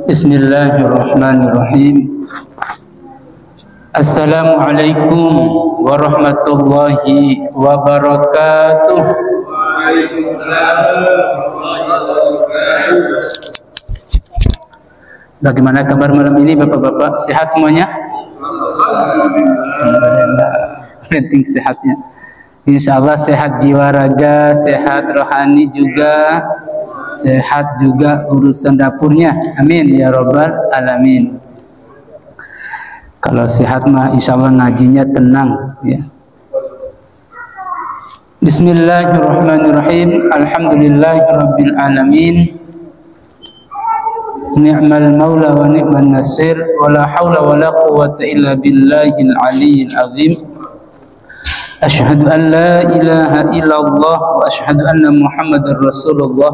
Bismillahirrahmanirrahim. Assalamualaikum warahmatullahi wabarakatuh. Bagaimana kabar malam ini Bapak-bapak? Sehat semuanya? Alhamdulillah. Penting sehatnya. Insya Allah sehat jiwa raga, sehat rohani juga, sehat juga urusan dapurnya. Amin ya robbal alamin. Kalau sehat mah insya Allah ngajinya tenang ya. Bismillahirrahmanirrahim. Alhamdulillahirabbil alamin. Ni'mal maula wa ni'man nasir. Wala haula wala quwwata illa billahil aliyyil azim. Asyhadu an la ilaha illallah wa asyhadu anna Muhammadar Rasulullah.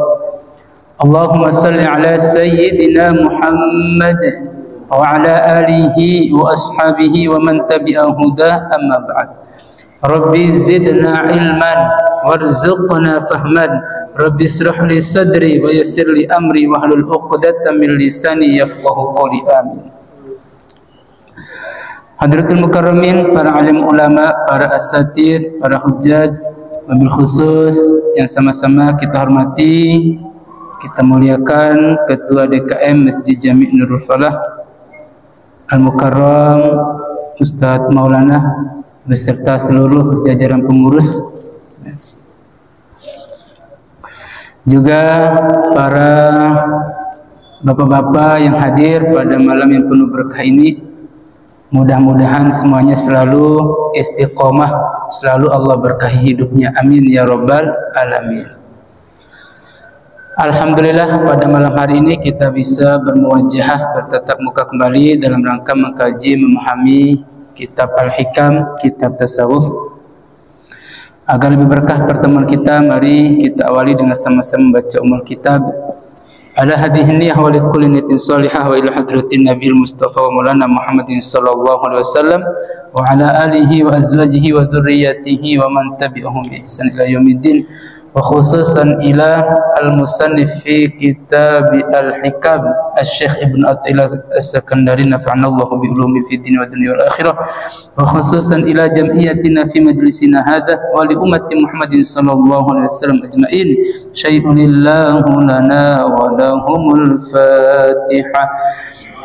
Allahumma salli ala sayyidina Muhammad wa ala alihi wa ashabihi wa man tabi'a huda, amma ba'd. Rabbi zidna ilman warzuqna fahman. Rabbi israh li sadri wa yassir li amri wahlul 'uqdatam min lisani yafqahu qawli. Amin. Hadratul mukarramin, para alim ulama, para asatir, para hujjaj, wabil khusus yang sama-sama kita hormati, kita muliakan Ketua DKM Masjid Jami' Nurul Falah Al-Mukarram Ustadz Maulana beserta seluruh jajaran pengurus, juga para bapak-bapak yang hadir pada malam yang penuh berkah ini. Mudah-mudahan semuanya selalu istiqomah, selalu Allah berkahi hidupnya. Amin ya robbal alamin. Alhamdulillah, pada malam hari ini kita bisa bermuwajahah, bertatap muka kembali dalam rangka mengkaji, memahami kitab Al-Hikam, kitab tasawuf. Agar lebih berkah pertemuan kita, mari kita awali dengan sama-sama membaca umul kitab. Ala hadhihi niyyah wa likulli niyatin shalihah wa ila hadratin nabiyil mustafa wa maulana Muhammadin sallallahu alaihi wasallam wa ala alihi wa azwajihi wa dzurriyyatihi wa man tabi'ahum bi ihsan ila yaumiddin, wa khususan ila al-musannif fi kitab al-hikam Asy-Syaikh Ibnu Athaillah As-Sakandari nafa'anallahu bi ulumi fi din wa dunya wal akhirah, wa khususan ila jam'iyatina fi majlisina hadha wa li ummati Muhammadin sallallahu alaihi wasallam ajma'in. Syai'unillahu lana wa lahumul Fatihah.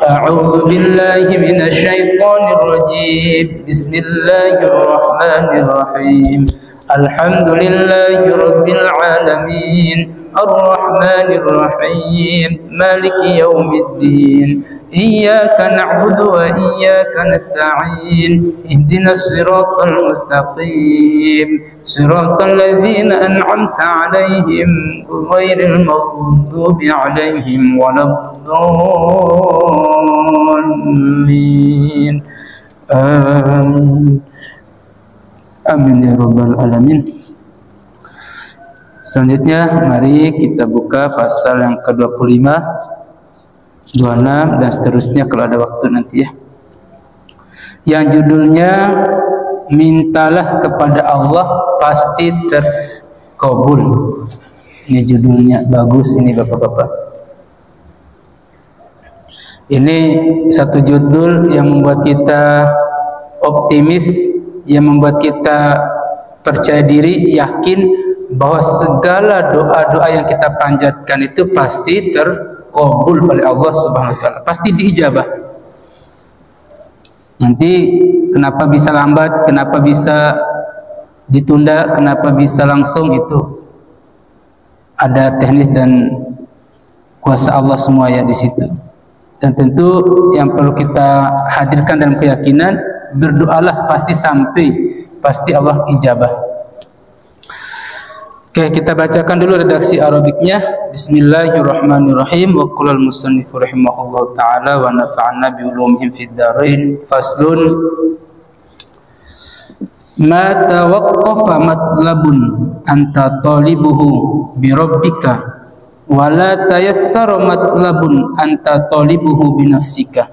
A'udzu billahi minasy syaithanir rajim. Bismillahirrahmanirrahim. Alhamdulillahi rabbil alamin. Ar-Rahmanir Rahim. Maliki yaumiddin. Iyyaka na'budu wa iyyaka nasta'in. Ihdinas siratal mustaqim. Siratal ladzina an'amta 'alaihim ghairil maghdubi 'alaihim waladdallin. Amin. Amin ya rabbal alamin. Selanjutnya mari kita buka pasal yang ke-25, 26 dan seterusnya kalau ada waktu nanti ya. Yang judulnya mintalah kepada Allah pasti terkabul. Ini judulnya bagus ini Bapak-bapak. Ini satu judul yang membuat kita optimis, yang membuat kita percaya diri, yakin bahwa segala doa-doa yang kita panjatkan itu pasti terkabul oleh Allah Subhanahu wa taala, pasti diijabah. Nanti kenapa bisa lambat, kenapa bisa ditunda, kenapa bisa langsung, itu ada teknis dan kuasa Allah semua ya di situ. Dan tentu yang perlu kita hadirkan dalam keyakinan, berdoalah pasti sampai, pasti Allah ijabah. Oke, kita bacakan dulu redaksi Arabiknya. Bismillahirrahmanirrahim. Wa qala al-musannif rahimahullahu taala wa nafa'na bi ulumihim fid dharain. Faslun ma tawaqqafa matlabun anta talibuhu bi rabbika wa la tayassara matlabun anta talibuhu bi nafsika.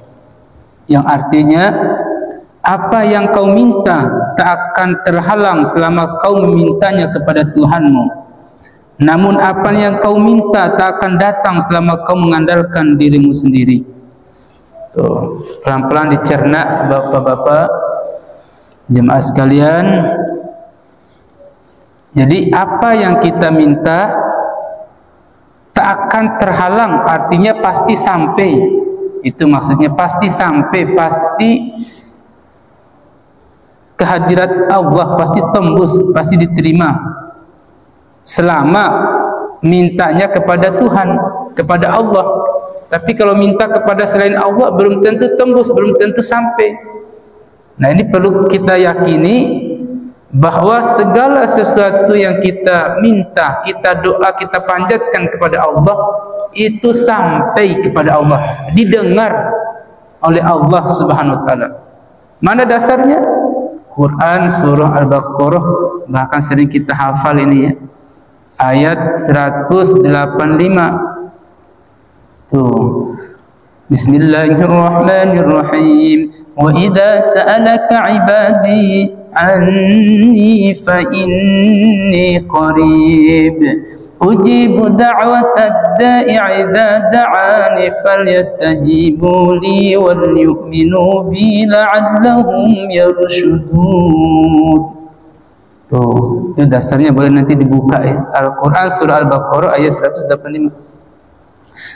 Yang artinya, apa yang kau minta tak akan terhalang selama kau memintanya kepada Tuhanmu. Namun apa yang kau minta tak akan datang selama kau mengandalkan dirimu sendiri. Tuh, pelan-pelan dicerna bapak-bapak, jemaah sekalian. Jadi apa yang kita minta tak akan terhalang, artinya pasti sampai. Itu maksudnya pasti sampai, pasti kehadirat Allah, pasti tembus, pasti diterima selama mintanya kepada Tuhan, kepada Allah. Tapi kalau minta kepada selain Allah belum tentu tembus, belum tentu sampai. Nah, ini perlu kita yakini bahwa segala sesuatu yang kita minta, kita doa, kita panjatkan kepada Allah itu sampai kepada Allah, didengar oleh Allah Subhanahu wa taala. Mana dasarnya? Quran surah Al-Baqarah, bahkan sering kita hafal ini ya. Ayat 185. Tuh. Bismillahirrahmanirrahim. Wa idza sa'alaka 'ibadi 'anni fa inni qarib. Ujibu da'watad da'i idza da'ani falyastajibu li wal yu'minu bi la'allahum yarshudun. Tuh, itu dasarnya, boleh nanti dibuka ya. Al-Qur'an surah Al-Baqarah ayat 185.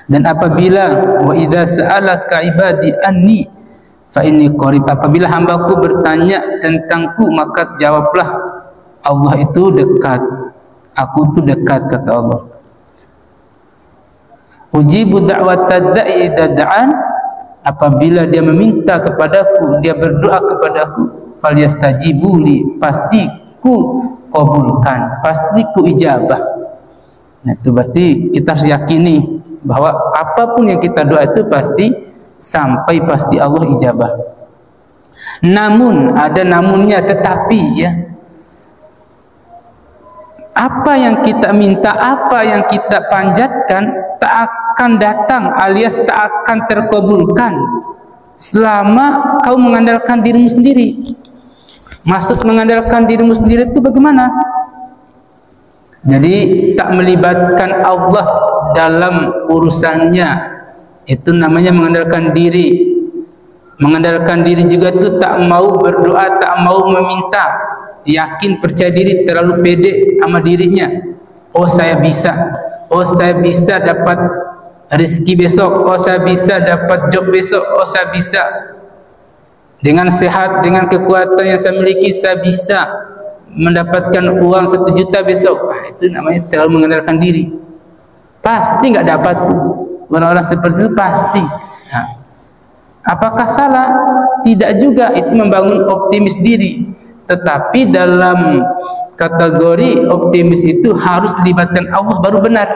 Dan apabila wa idza sa'alaka ibadi anni fa inni qarib, apabila hambaku bertanya tentangku maka jawablah Allah itu dekat. Aku itu dekat, kata Allah. Ujibu da'watad da'i idza da'an, apabila dia meminta kepadaku, dia berdoa kepadaku, falyastajibu li, pasti ku kabulkan, pasti ku ijabah. Nah, itu berarti kita harus yakini bahwa apapun yang kita doa itu pasti sampai, pasti Allah ijabah. Namun, ada namunnya, tetapi ya, apa yang kita minta, apa yang kita panjatkan tak akan datang alias tak akan terkabulkan selama kau mengandalkan dirimu sendiri. Maksud mengandalkan dirimu sendiri itu bagaimana? Jadi tak melibatkan Allah dalam urusannya, itu namanya mengandalkan diri. Mengandalkan diri juga itu tak mau berdoa, tak mau meminta, yakin, percaya diri, terlalu pede sama dirinya. Oh saya bisa, oh saya bisa dapat rezeki besok, oh saya bisa dapat job besok, oh saya bisa dengan sehat, dengan kekuatan yang saya miliki, saya bisa mendapatkan uang 1 juta besok. Itu namanya terlalu mengandalkan diri. Pasti nggak dapat. Orang-orang seperti itu pasti. Nah, apakah salah? Tidak juga, itu membangun optimis diri. Tetapi dalam kategori optimis itu harus libatkan Allah baru benar.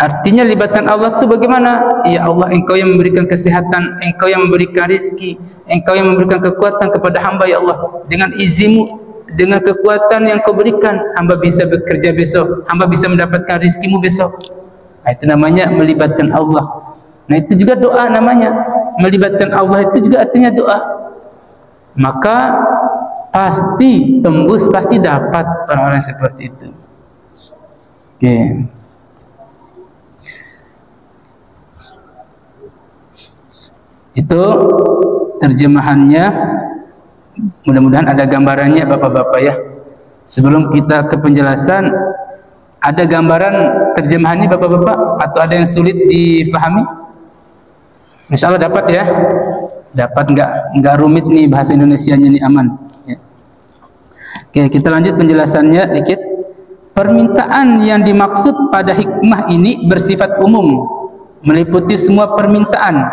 Artinya libatkan Allah itu bagaimana? Ya Allah, Engkau yang memberikan kesehatan, Engkau yang memberikan rezeki, Engkau yang memberikan kekuatan kepada hamba, ya Allah. Dengan izin-Mu, dengan kekuatan yang Kau berikan, hamba bisa bekerja besok, hamba bisa mendapatkan rezeki-Mu besok. Nah, itu namanya melibatkan Allah. Nah, itu juga doa namanya. Melibatkan Allah itu juga artinya doa. Maka pasti tembus, pasti dapat orang-orang seperti itu. Oke. Itu terjemahannya. Mudah-mudahan ada gambarannya Bapak-bapak ya. Sebelum kita ke penjelasan, ada gambaran terjemahan ini Bapak-bapak, atau ada yang sulit difahami? Insya Allah dapat ya. Dapat, nggak rumit nih bahasa Indonesianya, ini aman ya. Oke, kita lanjut penjelasannya dikit. Permintaan yang dimaksud pada hikmah ini bersifat umum, meliputi semua permintaan,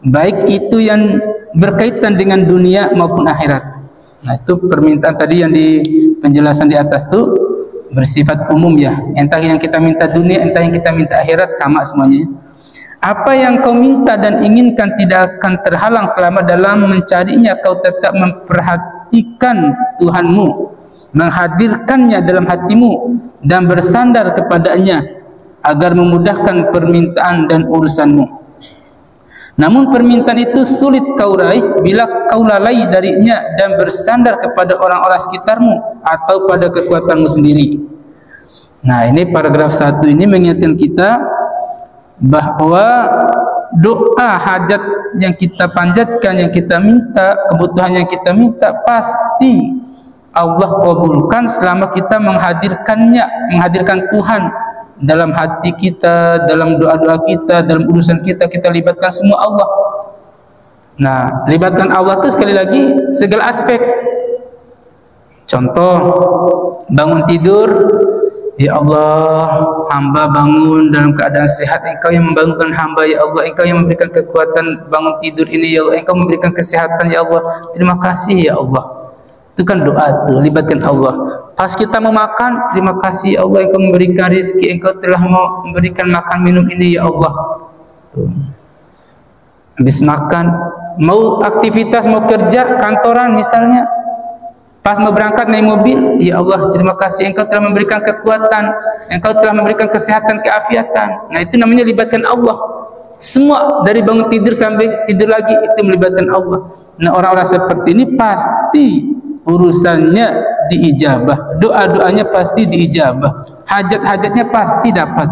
baik itu yang berkaitan dengan dunia maupun akhirat. Nah, itu permintaan tadi yang di penjelasan di atas itu bersifat umum ya. Entah yang kita minta dunia, entah yang kita minta akhirat, sama semuanya. Apa yang kau minta dan inginkan tidak akan terhalang selama dalam mencarinya kau tetap memperhatikan Tuhanmu, menghadirkannya dalam hatimu dan bersandar kepadanya agar memudahkan permintaan dan urusanmu. Namun permintaan itu sulit kau raih bila kau lalai darinya dan bersandar kepada orang-orang sekitarmu atau pada kekuatanmu sendiri. Nah, ini paragraf 1 ini mengingatkan kita bahwa doa hajat yang kita panjatkan, yang kita minta, kebutuhan yang kita minta, pasti Allah kabulkan selama kita menghadirkan Tuhan dalam hati kita, dalam doa-doa kita, dalam urusan kita, kita libatkan semua Allah. Nah, libatkan Allah itu sekali lagi segala aspek. Contoh, bangun tidur, ya Allah, hamba bangun dalam keadaan sehat. Engkau yang membangunkan hamba, ya Allah. Engkau yang memberikan kekuatan bangun tidur ini, ya Allah. Engkau memberikan kesehatan, ya Allah. Terima kasih, ya Allah. Itu kan doa itu, libatkan Allah. Pas kita mau makan, terima kasih, ya Allah. Engkau memberikan rezeki, Engkau telah memberikan makan minum ini, ya Allah. Tuh. Habis makan, mau aktivitas, mau kerja, kantoran misalnya, pas mau berangkat naik mobil, ya Allah, terima kasih Engkau telah memberikan kekuatan, Engkau telah memberikan kesehatan, keafiatan. Nah, itu namanya libatkan Allah. Semua dari bangun tidur sampai tidur lagi itu melibatkan Allah. Nah, orang-orang seperti ini pasti urusannya diijabah, doa-doanya pasti diijabah, hajat-hajatnya pasti dapat.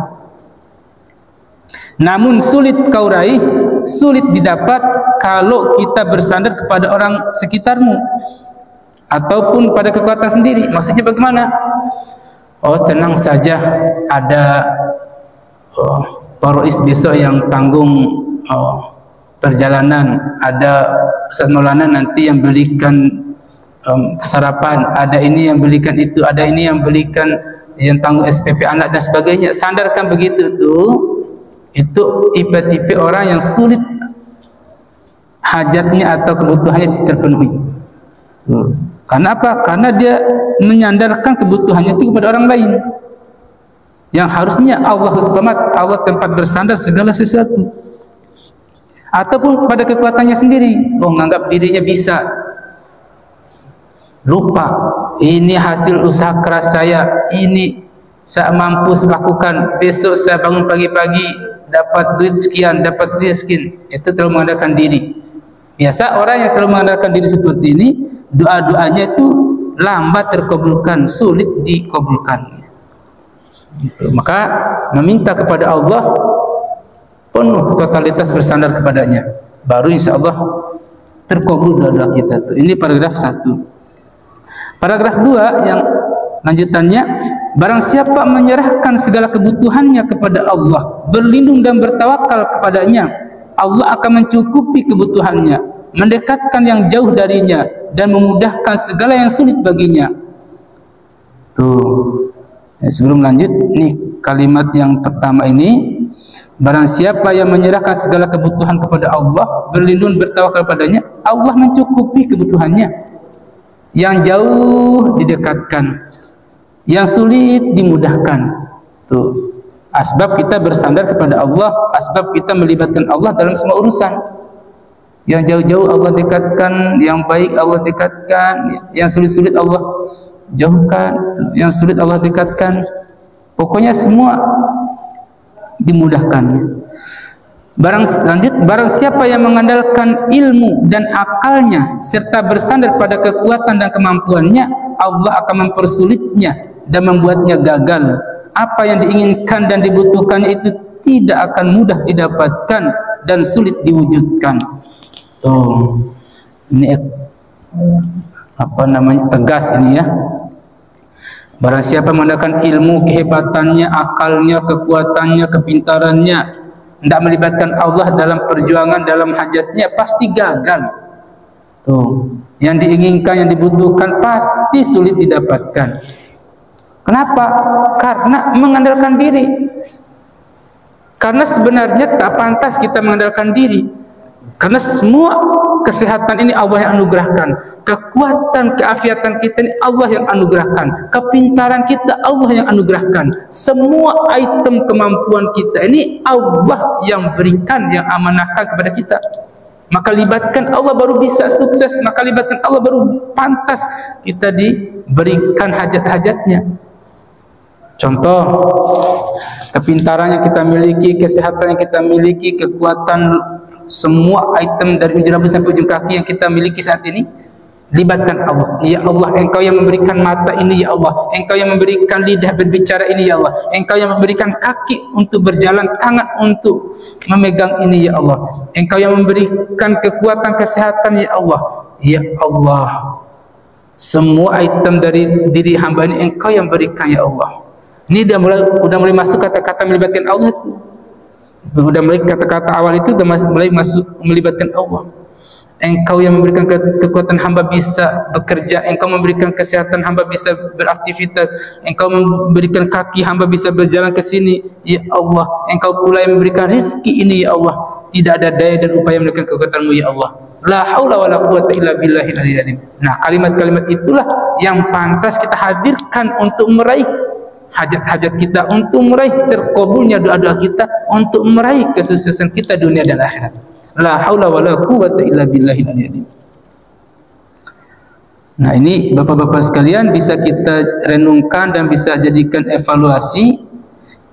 Namun sulit kau raih, sulit didapat kalau kita bersandar kepada orang sekitarmu ataupun pada kekuatan sendiri. Maksudnya bagaimana? Oh, tenang saja, ada Parois besok yang tanggung perjalanan, ada Ustaz Maulana nanti yang belikan sarapan, ada ini yang belikan itu, ada ini yang belikan, yang tanggung SPP anak dan sebagainya. Sandarkan begitu tuh, itu tipe-tipe orang yang sulit hajatnya atau kebutuhannya terpenuhi. Karena apa? Karena dia menyandarkan kebutuhannya itu kepada orang lain, yang harusnya Allahus Samad, Allah tempat bersandar segala sesuatu, ataupun pada kekuatannya sendiri. Oh, menganggap dirinya bisa. Lupa, ini hasil usaha keras saya, ini saya mampu lakukan, besok saya bangun pagi-pagi dapat duit sekian, dapat duit sekian. Itu terlalu mengandalkan diri. Biasa orang yang selalu mengandalkan diri seperti ini, doa-doanya itu lambat terkabulkan, sulit dikabulkan. Gitu. Maka meminta kepada Allah penuh totalitas bersandar kepadanya, baru insya Allah terkabul doa-doa kita. Ini paragraf 1. Paragraf 2 yang lanjutannya, barang siapa menyerahkan segala kebutuhannya kepada Allah, berlindung dan bertawakal kepadanya, Allah akan mencukupi kebutuhannya, mendekatkan yang jauh darinya, dan memudahkan segala yang sulit baginya. Tuh. Sebelum lanjut, nih kalimat yang pertama ini, barang siapa yang menyerahkan segala kebutuhan kepada Allah, berlindung bertawakal padanya, Allah mencukupi kebutuhannya. Yang jauh didekatkan, yang sulit dimudahkan. Tuh, asbab kita bersandar kepada Allah, asbab kita melibatkan Allah dalam semua urusan. Yang jauh-jauh Allah dekatkan, yang baik Allah dekatkan, yang sulit-sulit Allah jauhkan, yang sulit Allah dekatkan. Pokoknya semua dimudahkan. Barang siapa yang mengandalkan ilmu dan akalnya serta bersandar pada kekuatan dan kemampuannya, Allah akan mempersulitnya dan membuatnya gagal. Apa yang diinginkan dan dibutuhkannya itu tidak akan mudah didapatkan dan sulit diwujudkan. Tuh, ini apa namanya, tegas ini ya. Barang siapa mengandalkan ilmu, kehebatannya, akalnya, kekuatannya, kepintarannya, tidak melibatkan Allah dalam perjuangan, dalam hajatnya, pasti gagal. Tuh, yang diinginkan, yang dibutuhkan pasti sulit didapatkan. Kenapa? Karena mengandalkan diri. Karena sebenarnya tak pantas kita mengandalkan diri. Karena semua kesehatan ini Allah yang anugerahkan, kekuatan, keafiatan kita ini Allah yang anugerahkan, kepintaran kita Allah yang anugerahkan, semua item kemampuan kita ini Allah yang berikan, yang amanahkan kepada kita. Maka libatkan Allah baru bisa sukses, maka libatkan Allah baru pantas kita diberikan hajat-hajatnya. Contoh, kepintaran yang kita miliki, kesehatan yang kita miliki, kekuatan, semua item dari ujung rambut sampai ujung kaki yang kita miliki saat ini, libatkan Allah. Ya Allah, Engkau yang memberikan mata ini, ya Allah. Engkau yang memberikan lidah berbicara ini, ya Allah. Engkau yang memberikan kaki untuk berjalan, tangan untuk memegang ini, ya Allah. Engkau yang memberikan kekuatan kesehatan, ya Allah. Ya Allah, semua item dari diri hamba ini Engkau yang berikan, ya Allah. Ini udah mulai masuk kata-kata melibatkan Allah itu. Sudah mulai kata-kata awal itu sudah mulai masuk melibatkan Allah. Engkau yang memberikan kekuatan hamba bisa bekerja, Engkau memberikan kesehatan hamba bisa beraktivitas, Engkau memberikan kaki hamba bisa berjalan ke sini, ya Allah. Engkau pula yang memberikan rezeki ini, ya Allah. Tidak ada daya dan upaya melakukan kekuatan-Mu, ya Allah. La haula wala quwwata illa billahil aliyyil azim. Nah, kalimat-kalimat itulah yang pantas kita hadirkan untuk meraih hajat-hajat kita, untuk meraih terkabulnya doa-doa kita, untuk meraih kesuksesan kita dunia dan akhirat. La haula wala quwwata illa billahil aliyyil azim. Nah, ini Bapak-bapak sekalian bisa kita renungkan dan bisa jadikan evaluasi.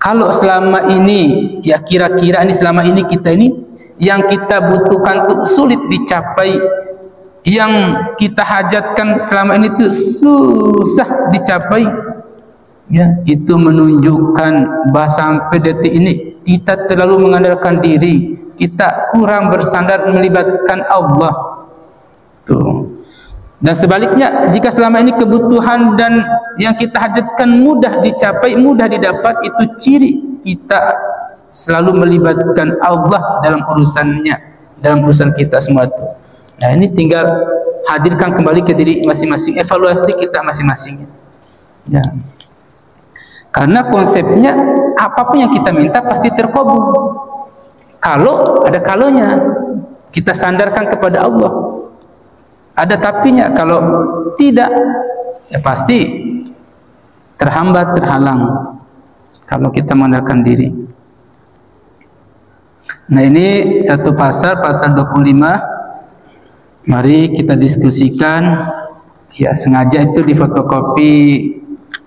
Kalau selama ini, ya kira-kira ini selama ini kita ini yang kita butuhkan itu sulit dicapai, yang kita hajatkan selama ini itu susah dicapai, ya, itu menunjukkan bahwa sampai detik ini kita terlalu mengandalkan diri, kita kurang bersandar melibatkan Allah. Tuh. Dan sebaliknya, jika selama ini kebutuhan dan yang kita hajatkan mudah dicapai, mudah didapat, itu ciri kita selalu melibatkan Allah dalam urusannya, dalam urusan kita semua itu. Nah, ini tinggal hadirkan kembali ke diri masing-masing, evaluasi kita masing-masing. Ya. Karena konsepnya apapun yang kita minta pasti terkabul. Kalau ada kalonya, kita sandarkan kepada Allah. Ada tapinya, kalau tidak, ya pasti terhambat, terhalang kalau kita mengandalkan diri. Nah, ini satu pasal 25. Mari kita diskusikan. Ya, sengaja itu di fotokopi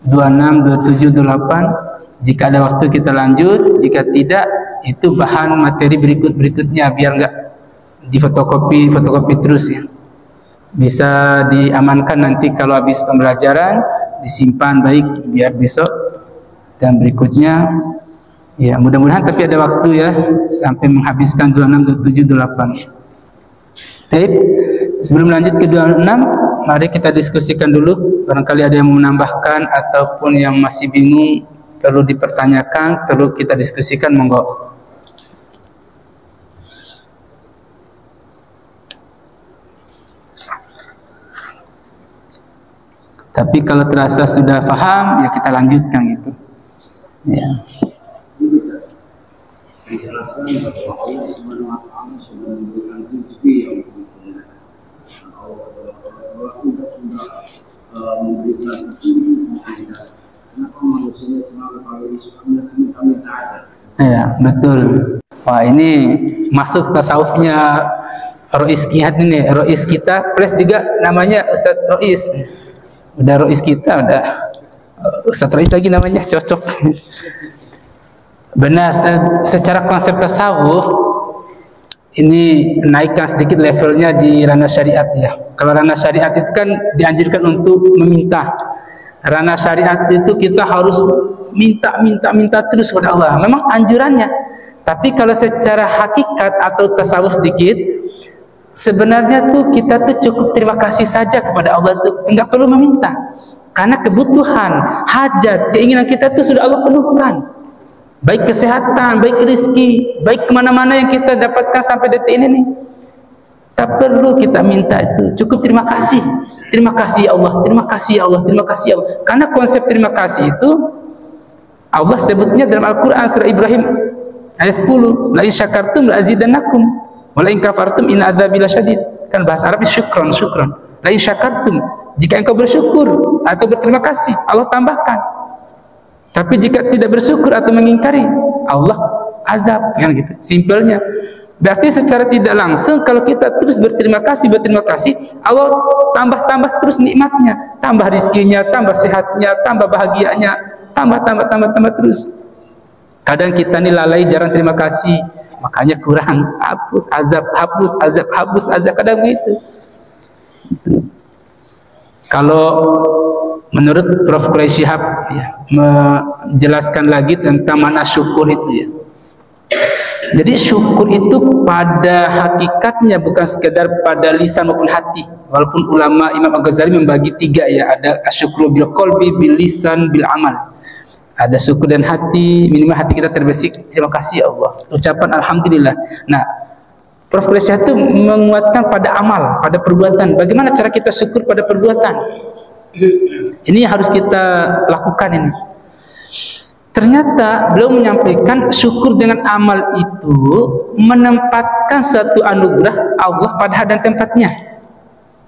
26, 27, 28. Jika ada waktu kita lanjut, jika tidak, itu bahan materi berikutnya, biar enggak di fotokopi terus ya. Bisa diamankan nanti kalau habis pembelajaran, disimpan baik biar besok dan berikutnya. Ya, mudah-mudahan tapi ada waktu ya sampai menghabiskan 26, 27, 28. Baik, sebelum lanjut ke 26, mari kita diskusikan dulu. Barangkali ada yang mau menambahkan ataupun yang masih bingung, perlu dipertanyakan, perlu kita diskusikan, monggo. Tapi kalau terasa sudah paham, ya kita lanjutkan gitu. Ya. Ya, betul. Wah, ini masuk tasawufnya Rois Kihat ini, Rois kita, plus juga namanya Ustadz Rois. Udah Rois kita, udah Ustadz Rois lagi namanya, cocok. Benar, secara konsep tasawuf ini naikkan sedikit levelnya di ranah syariat ya. Kalau ranah syariat itu kan dianjurkan untuk meminta. Ranah syariat itu kita harus minta terus kepada Allah. Memang anjurannya. Tapi kalau secara hakikat atau tasawuf sedikit, sebenarnya tuh kita tuh cukup terima kasih saja kepada Allah, tuh enggak perlu meminta. Karena kebutuhan, hajat, keinginan kita tuh sudah Allah penuhkan. Baik kesehatan, baik rezeki, baik kemana-mana yang kita dapatkan sampai detik ini nih. Tak perlu kita minta itu, cukup terima kasih. Terima kasih ya Allah, terima kasih ya Allah, terima kasih ya Allah. Karena konsep terima kasih itu Allah sebutnya dalam Al-Quran surah Ibrahim ayat 10, la in syakartum la azidannakum wa Wala in kafartum in adzabi lasyadid. Kan bahasa Arabnya syukron, syukron. La in syakartum, jika engkau bersyukur atau berterima kasih, Allah tambahkan. Tapi jika tidak bersyukur atau mengingkari, Allah azab, kan gitu. Simpelnya. Berarti secara tidak langsung kalau kita terus berterima kasih, Allah tambah terus nikmatnya, tambah rizkinya, tambah sehatnya, tambah bahagianya, tambah terus. Kadang kita nih lalai, jarang terima kasih, makanya kurang. Hapus azab, kadang begitu. Kalau menurut Prof. Quraisy Shihab ya, menjelaskan lagi tentang mana syukur itu ya. Jadi syukur itu pada hakikatnya bukan sekedar pada lisan maupun hati. Walaupun ulama Imam Al-Ghazali membagi 3 ya, ada asyukru bil qalbi, bil lisan, bil amal. Ada syukur dan hati, minimal hati kita terbersih, terima kasih ya Allah, ucapan alhamdulillah. Nah, Prof. Quraisy itu menguatkan pada amal, pada perbuatan. Bagaimana cara kita syukur pada perbuatan? Ini harus kita lakukan ini. Ternyata beliau menyampaikan syukur dengan amal itu menempatkan satu anugerah Allah pada had dan tempatnya.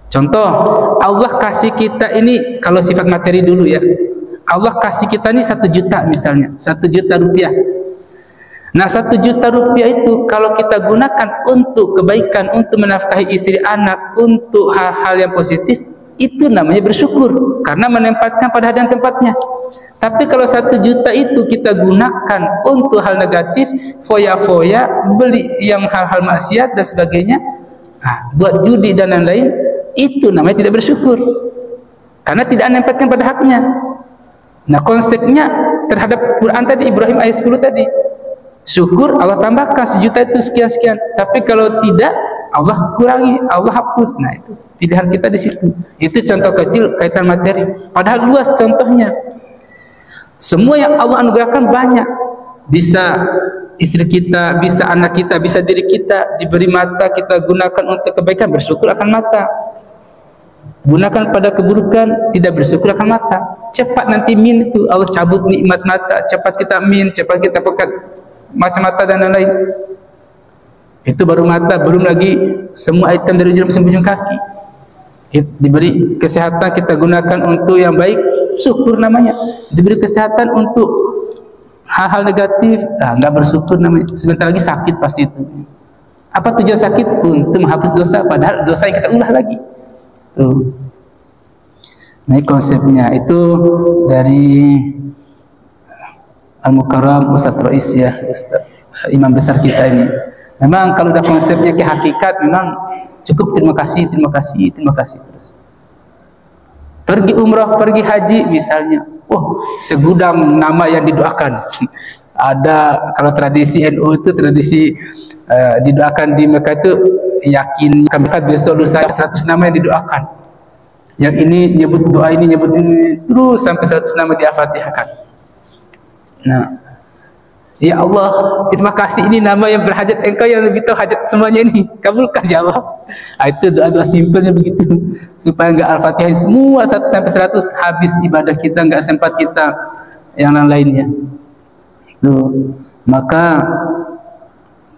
Contoh, Allah kasih kita ini, kalau sifat materi dulu ya, Allah kasih kita ini 1 juta misalnya, 1 juta rupiah. Nah 1 juta rupiah itu kalau kita gunakan untuk kebaikan, untuk menafkahi istri anak, untuk hal-hal yang positif, itu namanya bersyukur karena menempatkan pada had dan tempatnya. Tapi kalau 1 juta itu kita gunakan untuk hal negatif, foya-foya, beli yang hal-hal maksiat dan sebagainya, buat judi dan lain-lain, itu namanya tidak bersyukur karena tidak menempatkan pada haknya. Nah konsepnya terhadap Quran tadi, Ibrahim ayat 10 tadi, syukur Allah tambahkan 1 juta itu sekian-sekian, tapi kalau tidak Allah kurangi, Allah hapus. Nah itu pilihan kita di situ. Itu contoh kecil kaitan materi, padahal luas contohnya. Semua yang Allah anugerahkan banyak. Bisa istri kita, bisa anak kita, bisa diri kita. Diberi mata, kita gunakan untuk kebaikan, bersyukur akan mata. Gunakan pada keburukan, tidak bersyukur akan mata. Cepat nanti min itu, Allah cabut nikmat mata. Cepat kita min, cepat kita pekat macam mata dan lain-lain. Itu baru mata, belum lagi semua item dari ujung sampai ujung kaki. Diberi kesehatan, kita gunakan untuk yang baik, syukur namanya. Diberi kesehatan untuk hal-hal negatif, nggak bersyukur namanya. Sebentar lagi sakit pasti itu. Apa tujuan sakit? Untuk menghapus dosa, padahal dosa yang kita ulah lagi. Tuh. Nah konsepnya itu dari Al-Mukarram Ustaz Rois ya, Ustaz, imam besar kita ini. Memang kalau udah konsepnya ke hakikat, memang cukup terima kasih terus. Pergi umrah, pergi haji misalnya, segudang nama yang didoakan. Ada kalau tradisi NU itu tradisi didoakan di Mekah itu, yakin kan besok lusa 100 nama yang didoakan. Yang ini nyebut doa ini, nyebut ini, terus sampai 100 nama di-Al-Fatihahkan. Nah, ya Allah, terima kasih, ini nama yang berhajat, Engkau yang lebih tahu hajat semuanya ini, kabulkan ya Allah. Itu doa-doa simpelnya begitu, supaya enggak Al-Fatihah semua 1 sampai 100, habis ibadah kita, enggak sempat kita yang lainnya. Tuh. Maka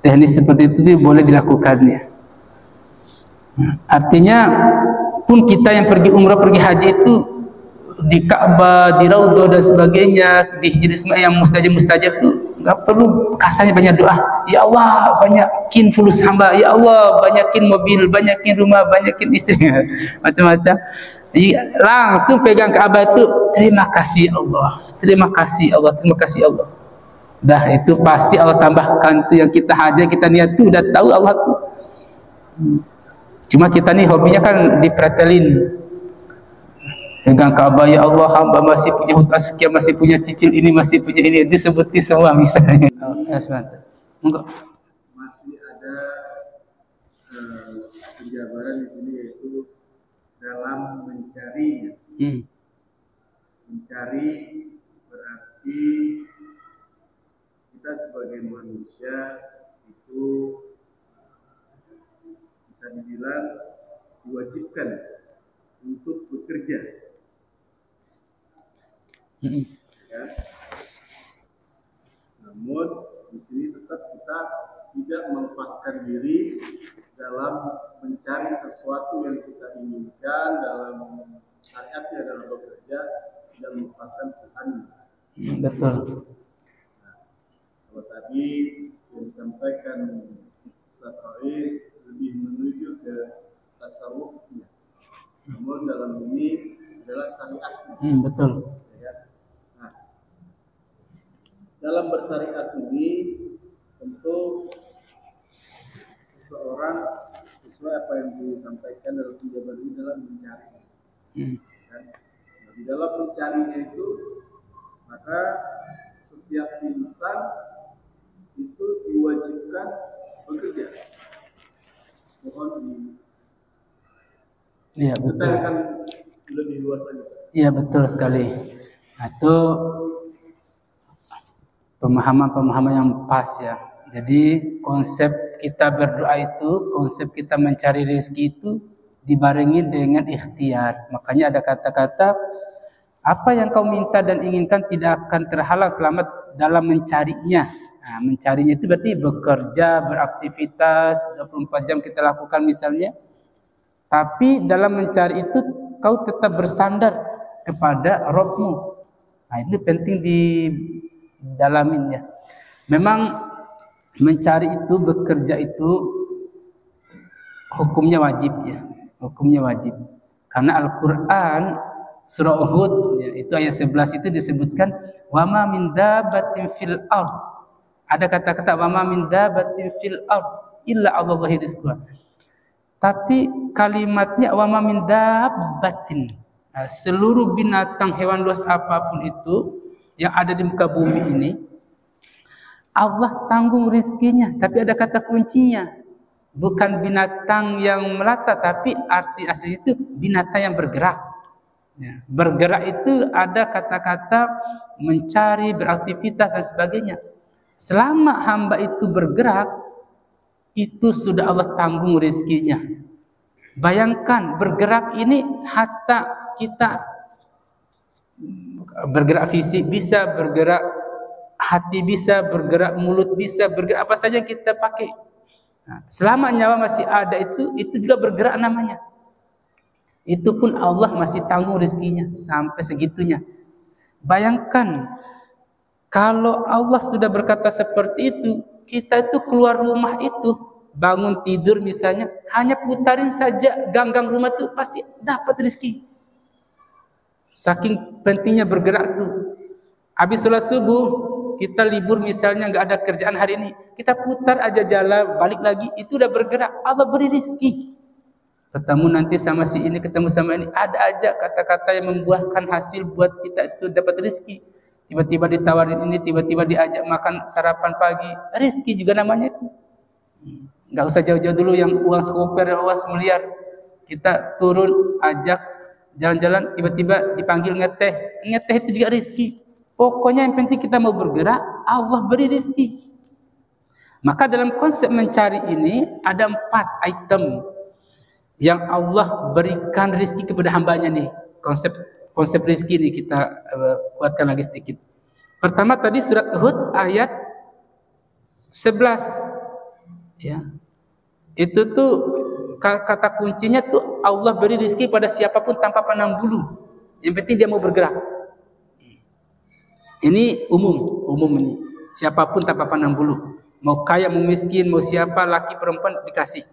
teknis seperti itu boleh dilakukannya. Artinya pun kita yang pergi umrah, pergi haji itu di Ka'bah, di Raudhah dan sebagainya, di Hijri Ismail yang mustajab itu nggak perlu kasarnya banyak doa. Ya Allah, banyakin fulus hamba. Ya Allah, banyakin mobil, banyakin rumah, banyakin istri, macam-macam. Langsung pegang Ka'bah itu, terima kasih Allah, terima kasih Allah, terima kasih Allah. Dah itu pasti Allah tambahkan tuh yang kita hajat, kita niat tuh, udah tahu Allah tuh. Cuma kita nih hobinya kan dipretelin. Pegang Ka'bah, ya Allah, hamba masih punya hutang sekian, masih punya cicil ini, masih punya ini, disebutin semua misalnya. Enggak. Masih ada penjabaran di sini, yaitu dalam mencari. Mencari berarti kita sebagai manusia itu bisa dibilang diwajibkan untuk bekerja. Ya. Namun di sini tetap kita tidak melepaskan diri dalam mencari sesuatu yang kita inginkan, dalam syariatnya, dalam bekerja, tidak melepaskan Tuhan. Betul. Nah, kalau tadi yang disampaikan Ustaz Faiz lebih menuju ke tasawufnya, namun dalam ini adalah syariatnya. Betul. Nah, dalam bersyariat ini tentu seseorang sesuai apa yang disampaikan dalam penjabaran ini dalam mencari. Dan di dalam mencarinya itu, maka setiap insan itu diwajibkan bekerja. Mohon detailkan lebih luas lagi. Iya, betul sekali. Nah, itu pemahaman-pemahaman yang pas ya. Jadi konsep kita berdoa itu, konsep kita mencari rezeki itu dibarengi dengan ikhtiar. Makanya ada kata-kata, apa yang kau minta dan inginkan tidak akan terhalang selamat dalam mencarinya. Nah, mencarinya itu berarti bekerja, beraktivitas 24 jam kita lakukan misalnya. Tapi dalam mencari itu kau tetap bersandar kepada Rabb-Mu. Nah, itu penting didalamin ya. Memang mencari itu, bekerja itu hukumnya wajib ya. Hukumnya wajib. Karena Al-Qur'an surah Uhud ya, itu ayat 11 itu disebutkan wa ma min dabbatin fil ard. Ada kata-kata wa ma min dabbatin fil ard illa Allahi rizquha. Tapi kalimatnya wa ma min dabbatin. Nah, seluruh binatang hewan luas apapun itu yang ada di muka bumi ini Allah tanggung rizkinya, tapi ada kata kuncinya. Bukan binatang yang melata, tapi arti asli itu binatang yang bergerak. Ya, bergerak itu ada kata-kata mencari, beraktivitas dan sebagainya. Selama hamba itu bergerak, itu sudah Allah tanggung rizkinya. Bayangkan bergerak ini hatta kita bergerak fisik bisa, bergerak hati bisa, bergerak mulut bisa, bergerak apa saja kita pakai. Nah, selama nyawa masih ada itu juga bergerak namanya. Itu pun Allah masih tanggung rezekinya sampai segitunya. Bayangkan kalau Allah sudah berkata seperti itu, kita itu keluar rumah itu, bangun tidur misalnya, hanya putarin saja ganggang rumah itu pasti dapat rezeki. Saking pentingnya bergerak tuh. Habis sholat subuh, kita libur misalnya nggak ada kerjaan hari ini, kita putar aja jalan, balik lagi, itu udah bergerak. Allah beri rezeki. Ketemu nanti sama si ini, ketemu sama ini, ada aja kata-kata yang membuahkan hasil buat kita itu dapat rezeki. Tiba-tiba ditawarin ini, tiba-tiba diajak makan sarapan pagi, rezeki juga namanya itu. Nggak usah jauh-jauh dulu yang uang sekoper, uang semiliar. Kita turun, ajak jalan-jalan, tiba-tiba dipanggil ngeteh itu juga rezeki. Pokoknya yang penting kita mau bergerak, Allah beri rezeki. Maka dalam konsep mencari ini ada 4 item yang Allah berikan rezeki kepada hambanya nih. Konsep rezeki ini kita kuatkan lagi sedikit. Pertama tadi surat Hud ayat 11. Ya. Itu tuh kata kuncinya tuh Allah beri rezeki pada siapapun tanpa pandang bulu. Yang penting dia mau bergerak. Ini umum ini. Siapapun tanpa pandang bulu. Mau kaya, mau miskin, mau siapa, laki, perempuan dikasih.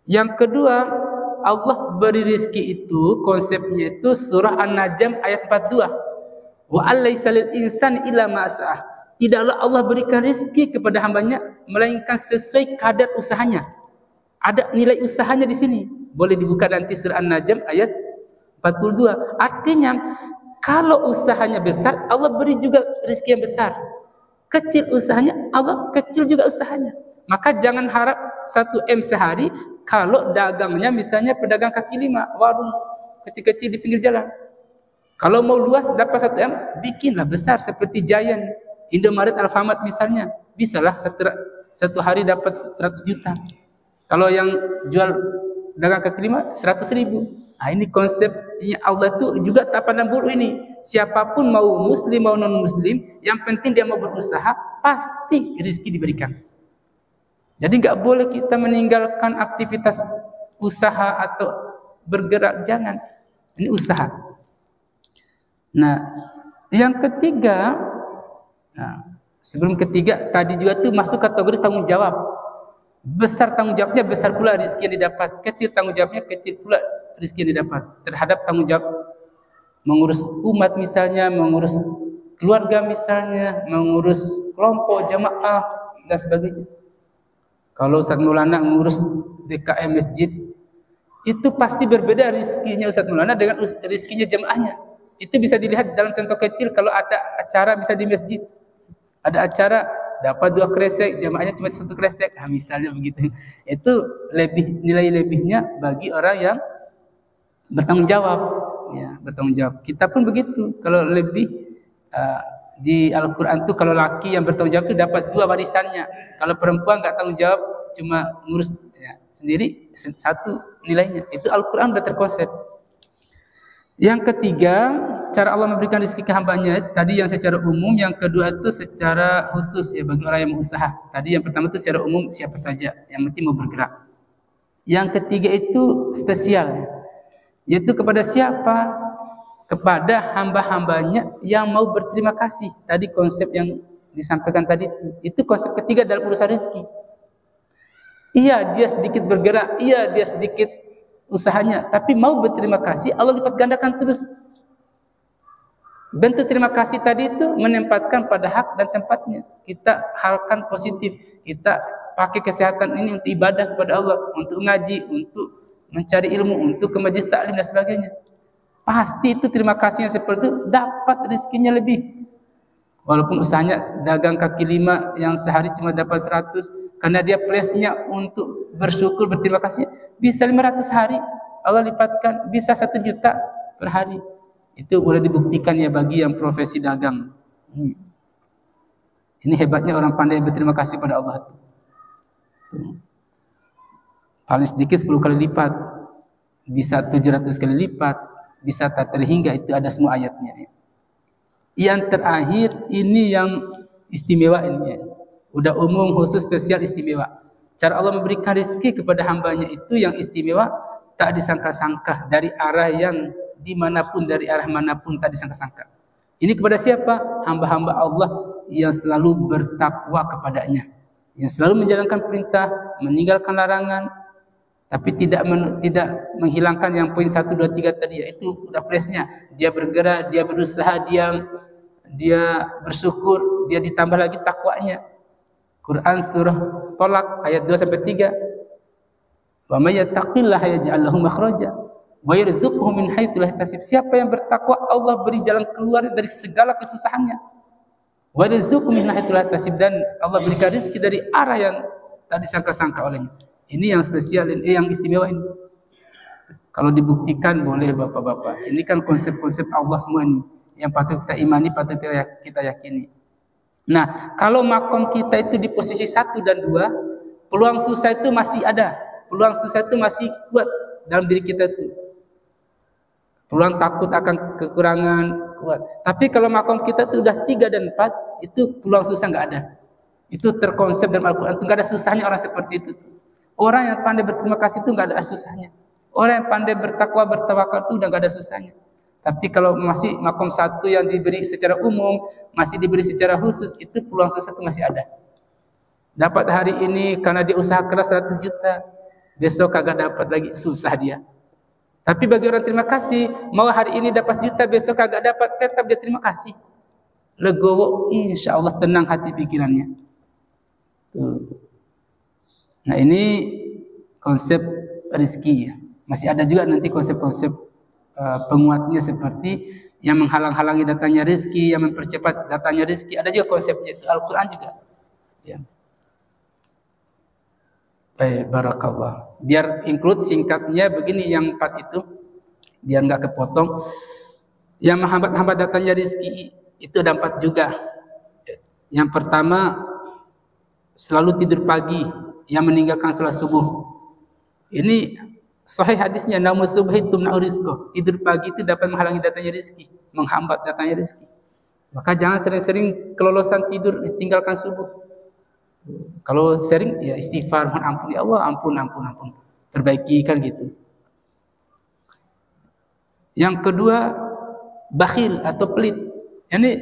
Yang kedua, Allah beri rezeki itu, konsepnya itu surah An-Najm ayat 42. Wa alaysa lil insani illa ma sa'ah. Tidaklah Allah berikan rezeki kepada hambanya melainkan sesuai kadar usahanya. Ada nilai usahanya di sini. Boleh dibuka nanti surah An-Najm ayat 42. Artinya kalau usahanya besar, Allah beri juga rezeki yang besar. Kecil usahanya, Allah kecil juga usahanya. Maka jangan harap 1 M sehari kalau dagangnya misalnya pedagang kaki 5, warung kecil-kecil di pinggir jalan. Kalau mau luas dapat 1 M, bikinlah besar seperti Giant, Indomaret, Alfamart misalnya. Bisalah satu hari dapat 100 juta. Kalau yang jual dagang kaki 5, 100.000. Nah, ini konsepnya Allah itu juga tak pandang bulu ini. Siapapun mau muslim mau non muslim, yang penting dia mau berusaha, pasti rezeki diberikan. Jadi nggak boleh kita meninggalkan aktivitas usaha atau bergerak, jangan. Ini usaha. Nah, yang ketiga, sebelum ketiga tadi juga tuh masuk kategori tanggung jawab. Besar tanggung jawabnya, besar pula rezeki yang didapat. Kecil tanggung jawabnya, kecil pula rezeki yang didapat. Terhadap tanggung jawab mengurus umat misalnya, mengurus keluarga misalnya, mengurus kelompok jamaah dan sebagainya. Kalau Ustaz Maulana ngurus DKM masjid, itu pasti berbeda rezekinya Ustaz Maulana dengan rezekinya jamaahnya. Itu bisa dilihat dalam contoh kecil. Kalau ada acara bisa di masjid, ada acara dapat 2 kresek, jamaahnya cuma 1 kresek, misalnya begitu. Itu nilai lebihnya bagi orang yang bertanggung jawab. Ya, bertanggung jawab. Kita pun begitu. Kalau lebih di Al-Quran itu kalau laki yang bertanggung jawab itu dapat 2 barisannya. Kalau perempuan nggak tanggung jawab, cuma ngurus sendiri 1 nilainya. Itu Al-Quran sudah terkonsep. Yang ketiga, cara Allah memberikan rezeki ke hambanya. Tadi yang secara umum, yang kedua itu secara khusus ya bagi orang yang berusaha. Tadi yang pertama itu secara umum siapa saja yang penting mau bergerak. Yang ketiga itu spesial, yaitu kepada siapa? Kepada hamba-hambanya yang mau berterima kasih. Tadi konsep yang disampaikan tadi itu konsep ketiga dalam urusan rezeki. Iya, dia sedikit bergerak, iya dia sedikit usahanya, tapi mau berterima kasih, Allah lipat gandakan terus. Bentuk terima kasih tadi itu menempatkan pada hak dan tempatnya. Kita halkan positif, kita pakai kesehatan ini untuk ibadah kepada Allah, untuk ngaji, untuk mencari ilmu, untuk ke majlis taklim dan sebagainya. Pasti itu terima kasihnya seperti itu, dapat rezekinya lebih. Walaupun usahanya dagang kaki 5 yang sehari cuma dapat 100, karena dia plusnya untuk bersyukur, berterima kasih, bisa 500 hari Allah lipatkan, bisa 1 juta per hari. Itu boleh dibuktikan ya bagi yang profesi dagang. Ini hebatnya orang pandai berterima kasih pada Allah. Paling sedikit 10 kali lipat, bisa 700 kali lipat, bisa tak terhingga, itu ada semua ayatnya. Yang terakhir ini yang istimewa ini. Udah umum, khusus, spesial, istimewa. Cara Allah memberikan rezeki kepada hambanya itu yang istimewa, tak disangka-sangka dari arah yang dimanapun, dari arah manapun tak disangka-sangka. Ini kepada siapa? Hamba-hamba Allah yang selalu bertakwa kepadanya, yang selalu menjalankan perintah, meninggalkan larangan, tapi tidak menghilangkan yang poin 1, 2, 3 tadi, yaitu udah presnya. Dia bergerak, dia berusaha, dia bersyukur, dia ditambah lagi takwanya. Quran surah Tolak ayat 2-3. Wa may yattaqillaha yaj'al lahu makhraja wa yarzuqhu min haitsu la yahtasib. Siapa yang bertakwa, Allah beri jalan keluar dari segala kesusahannya. Wa yarzuqhu min haitsu la yahtasib, dan Allah berikan rezeki dari arah yang tak disangka-sangka olehnya. Ini yang spesial, ini yang istimewa ini. Kalau dibuktikan boleh bapak-bapak. Ini kan konsep-konsep Allah semua ini, yang patut kita imani, patut kita yakini. Nah, kalau makom kita itu di posisi 1 dan 2, peluang susah itu masih ada. Peluang susah itu masih kuat dalam diri kita itu. Peluang takut akan kekurangan kuat. Tapi kalau makom kita itu udah 3 dan 4, itu peluang susah nggak ada. Itu terkonsep dalam Al-Quran. Nggak ada susahnya orang seperti itu. Orang yang pandai berterima kasih itu nggak ada susahnya. Orang yang pandai bertakwa, bertawakal itu udah nggak ada susahnya. Tapi kalau masih makom 1 yang diberi secara umum, masih diberi secara khusus, itu peluang susah itu masih ada. Dapat hari ini karena dia usaha keras 100 juta, besok kagak dapat lagi, susah dia. Tapi bagi orang terima kasih, mau hari ini dapat 1 juta, besok kagak dapat, tetap dia terima kasih. Legowo, insya Allah tenang hati pikirannya. Nah, ini konsep rezeki ya. Masih ada juga nanti konsep-konsep penguatnya seperti yang menghalang-halangi datangnya rezeki, yang mempercepat datangnya rezeki. Ada juga konsepnya, itu Al-Quran juga. Ya. Baik, barakallah. Biar include singkatnya begini, yang 4 itu, biar nggak kepotong. Yang menghambat-hambat datangnya rezeki itu ada 4 juga. Yang pertama, selalu tidur pagi, yang meninggalkan salat subuh. Ini sahih hadisnya, namun subhi tumna'u rizqah. Tidur pagi itu dapat menghalangi datangnya rezeki, menghambat datangnya rezeki. Maka jangan sering-sering kelolosan tidur, tinggalkan subuh. Kalau sering ya istighfar, mohon ampun ya Allah, ampun. Perbaiki kan gitu. Yang kedua, bakhil atau pelit. Ini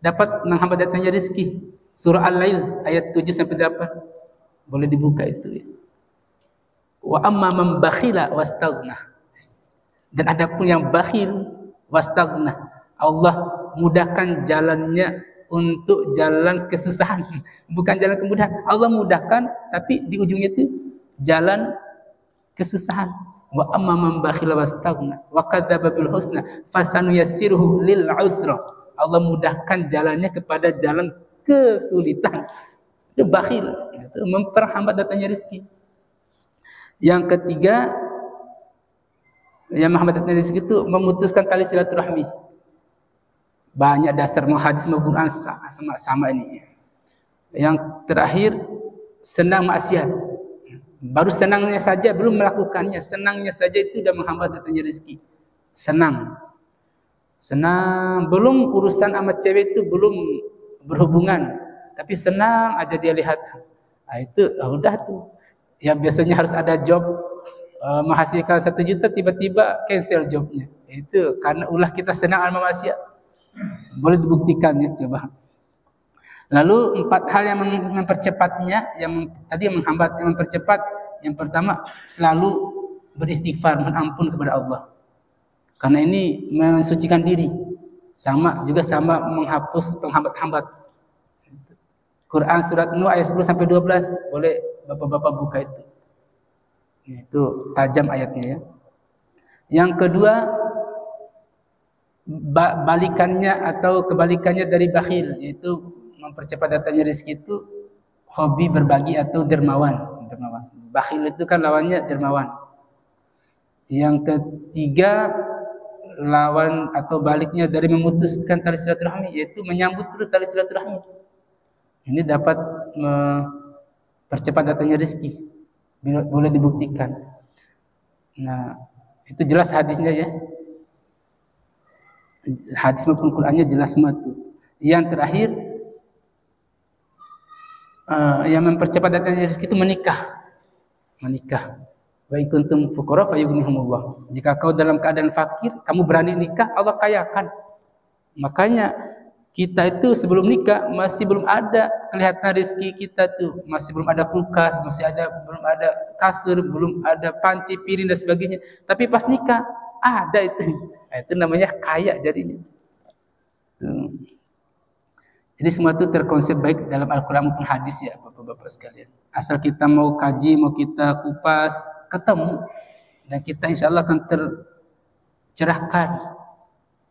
dapat menghambat datangnya rezeki. Surah Al-Lail ayat 7 sampai 8. Boleh dibuka itu ya. Wa amma man bakhila wastaghna. Dan adapun yang bakhil wastaghna, Allah mudahkan jalannya untuk jalan kesusahan, bukan jalan kemudahan. Allah mudahkan, tapi di ujungnya itu jalan kesusahan. Wa amma man bakhila wastaghna wa kadzdzaba bil husna fasanuyassiruhu lil usra. Allah mudahkan jalannya kepada jalan kesulitan. Itu bakhil, itu memperhambat datangnya rezeki. Yang ketiga, yang menghambat datangnya rezeki itu memutuskan tali silaturahmi. Banyak dasar mau hadis mau Quran sama ini. Yang terakhir, senang maksiat. Baru senangnya saja belum melakukannya, senangnya saja itu sudah menghambat datangnya rezeki. Senang, belum urusan sama cewek itu belum berhubungan, tapi senang aja dia lihat. Nah, itu udah tuh. Yang biasanya harus ada job menghasilkan 1 juta, tiba-tiba cancel jobnya. Itu karena ulah kita senang sama maksiat. Boleh dibuktikan ya, coba. Lalu 4 hal yang mempercepatnya, yang tadi yang menghambat, yang mempercepat. Yang pertama, selalu beristighfar, mohon ampun kepada Allah. Karena ini mensucikan diri. Sama menghapus penghambat-hambat. Quran surat Nuh ayat 10 sampai 12. Boleh Bapak-bapak buka itu. Itu tajam ayatnya ya. Yang kedua, balikannya atau kebalikannya dari bakhil, yaitu mempercepat datangnya rezeki itu hobi berbagi atau dermawan. Bakhil itu kan lawannya dermawan. Yang ketiga, lawan atau baliknya dari memutuskan tali silaturahmi, yaitu menyambut terus tali silaturahmi. Ini dapat percepat datangnya rezeki. Boleh dibuktikan. Nah, itu jelas hadisnya ya. Hadis maupun Qur'annya jelas semua itu. Yang terakhir, yang mempercepat datangnya rezeki itu menikah. Wa in kuntum fuqara fayughnihumullah. Jika kau dalam keadaan fakir, kamu berani nikah, Allah kayakan. Makanya kita itu sebelum nikah masih belum ada kelihatan rezeki kita tuh, masih belum ada kulkas, belum ada kasur, belum ada panci, piring dan sebagainya. Tapi pas nikah ada itu. Nah, itu namanya kaya jadinya. Jadi semua itu terkonsep baik dalam Al-Quran maupun hadis ya Bapak-bapak sekalian. Asal kita mau kaji, mau kita kupas, ketemu. Dan kita insya Allah akan tercerahkan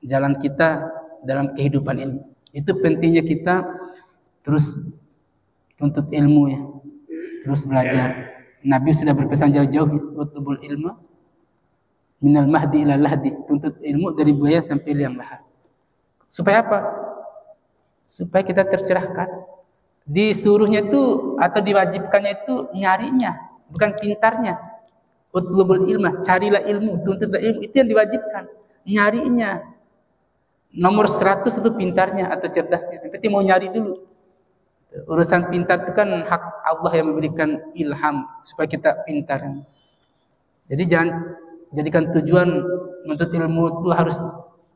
jalan kita dalam kehidupan ini. Itu pentingnya kita terus tuntut ilmu ya. Terus belajar. Nabi sudah berpesan jauh-jauh, utubul ilmu minal mahdi ila lahdi. Tuntut ilmu dari buaya sampai liang lahat. Supaya apa? Supaya kita tercerahkan. Disuruhnya itu atau diwajibkannya itu nyarinya, bukan pintarnya. Utlubul ilmah, carilah ilmu, tuntutlah ilmu, itu yang diwajibkan. Nyarinya. Nomor 100 itu pintarnya atau cerdasnya. Yang penting mau nyari dulu. Urusan pintar itu kan hak Allah yang memberikan ilham supaya kita pintar. Jadi jangan jadikan tujuan menuntut ilmu itu harus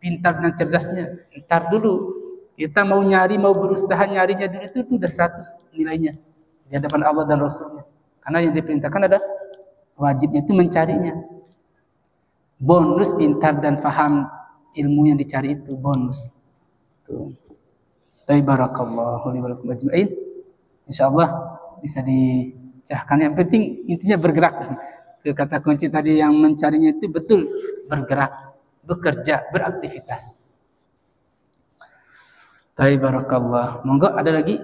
pintar dan cerdasnya. Ntar dulu. Kita mau nyari, mau berusaha nyarinya dulu itu udah 100 nilainya di hadapan Allah dan Rasulnya. Karena yang diperintahkan ada wajibnya itu mencarinya. Bonus pintar dan faham ilmu yang dicari itu bonus. Tuh. Barakallahu li wa lakum ajma'in. Insyaallah bisa dicerahkan. Yang penting intinya bergerak. Kata kunci tadi yang mencarinya itu betul bergerak, bekerja, beraktivitas. Barakallah. Monggo ada lagi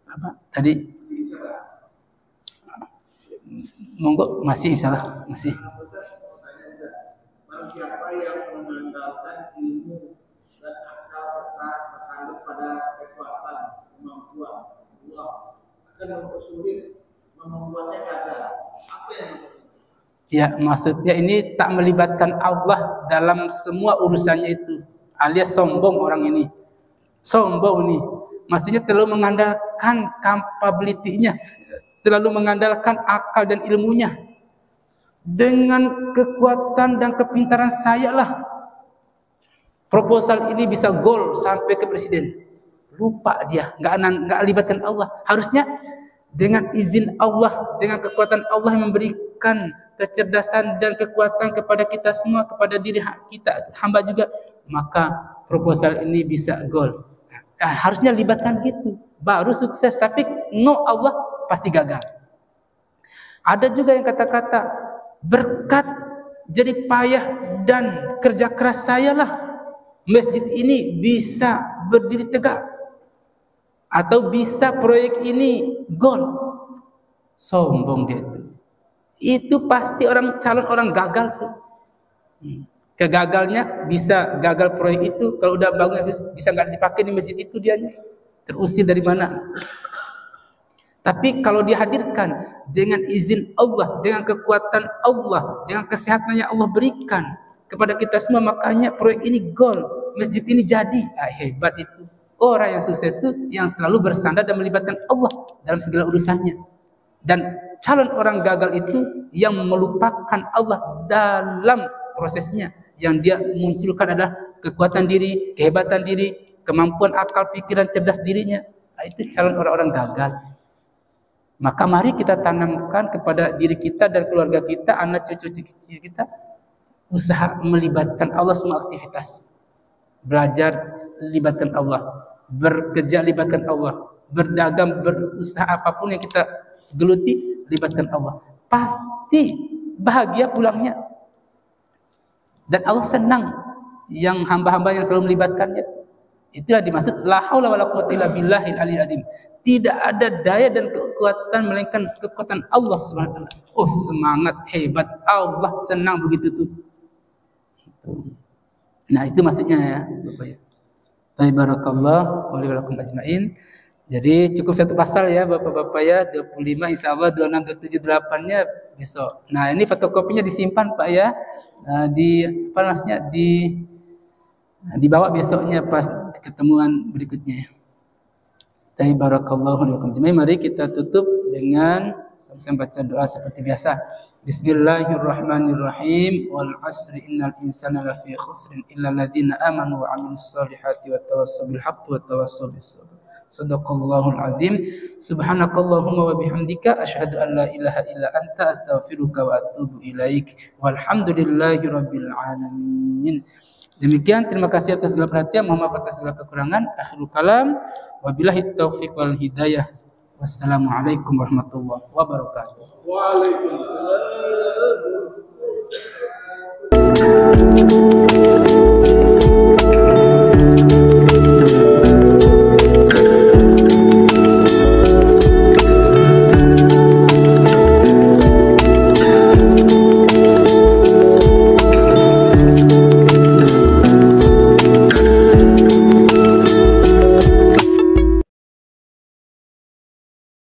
apa tadi? Monggo masih insyaallah masih. Siapa yang mengandalkan ilmu dan akal serta bersandar pada kekuatan kemampuan Allah akan mempersulit membuatnya gagal. Apa yang ya maksudnya ini tak melibatkan Allah dalam semua urusannya itu, alias sombong orang ini. Sombong nih, Maksudnya terlalu mengandalkan capability-nya, terlalu mengandalkan akal dan ilmunya. Dengan kekuatan dan kepintaran saya lah proposal ini bisa goal sampai ke presiden. Lupa dia, nggak libatkan Allah. Harusnya dengan izin Allah, dengan kekuatan Allah yang memberikan kecerdasan dan kekuatan kepada kita semua, kepada diri kita hamba juga, maka proposal ini bisa goal. Harusnya libatkan gitu, baru sukses. Tapi no Allah pasti gagal. Ada juga yang kata-kata berkat jadi payah dan kerja keras saya lah masjid ini bisa berdiri tegak, atau bisa proyek ini goal. Sombong dia itu. Itu pasti calon orang gagal tuh. Kegagalnya bisa gagal proyek itu kalau udah bangun bisa nggak dipakai di masjid itu, dianya terusir dari mana. Tapi kalau dihadirkan dengan izin Allah, dengan kekuatan Allah, dengan kesehatan yang Allah berikan kepada kita semua, makanya proyek ini goal, masjid ini jadi. Hebat itu. Orang yang sukses itu yang selalu bersandar dan melibatkan Allah dalam segala urusannya. Dan calon orang gagal itu yang melupakan Allah dalam prosesnya. Yang dia munculkan adalah kekuatan diri, kehebatan diri, kemampuan akal, pikiran, cerdas dirinya. Itu calon orang-orang gagal. Maka mari kita tanamkan kepada diri kita dan keluarga kita, anak cucu kita, usaha melibatkan Allah semua aktivitas. Belajar libatkan Allah, bekerja libatkan Allah, berdagang, berusaha apapun yang kita geluti libatkan Allah. Pasti bahagia pulangnya. Dan Allah senang yang hamba-hamba yang selalu melibatkannya. Itulah dimaksud la haula wala quwwata illa billahil aliyil azim. Tidak ada daya dan kekuatan melainkan kekuatan Allah Subhanahu wa taala. Oh, semangat, hebat, Allah senang begitu tuh. Nah, itu maksudnya ya, Bapak ya. Barakallahu wa lakum ajmain. Jadi cukup satu pasal ya Bapak-bapak ya, 25 insyaallah 26 27 8-nya besok. Nah, ini fotokopinya disimpan Pak ya. Di apa namanya? Dibawa besoknya pas ketemuan berikutnya. Barakallahu lakum ajmain. Mari kita tutup dengan sama-sama baca doa seperti biasa. Bismillahirrahmanirrahim. Wal 'asri innal insana lafi khusrin illa alladziina aamanu wa 'amilus shaalihati wa tawassaw bil haqqi wa tawassaw bis sabr. Shadaqallahul 'azim. Subhanakallahumma wa bihamdika asyhadu an la ilaha illa anta astaghfiruka wa atubu ilaik. Walhamdulillahi rabbil alamin. Demikian, terima kasih atas segala perhatian, mohon maaf atas segala kekurangan. Akhirul kalam, wabillahi taufiq wal hidayah. Wassalamualaikum warahmatullahi wabarakatuh. Waalaikumsalam.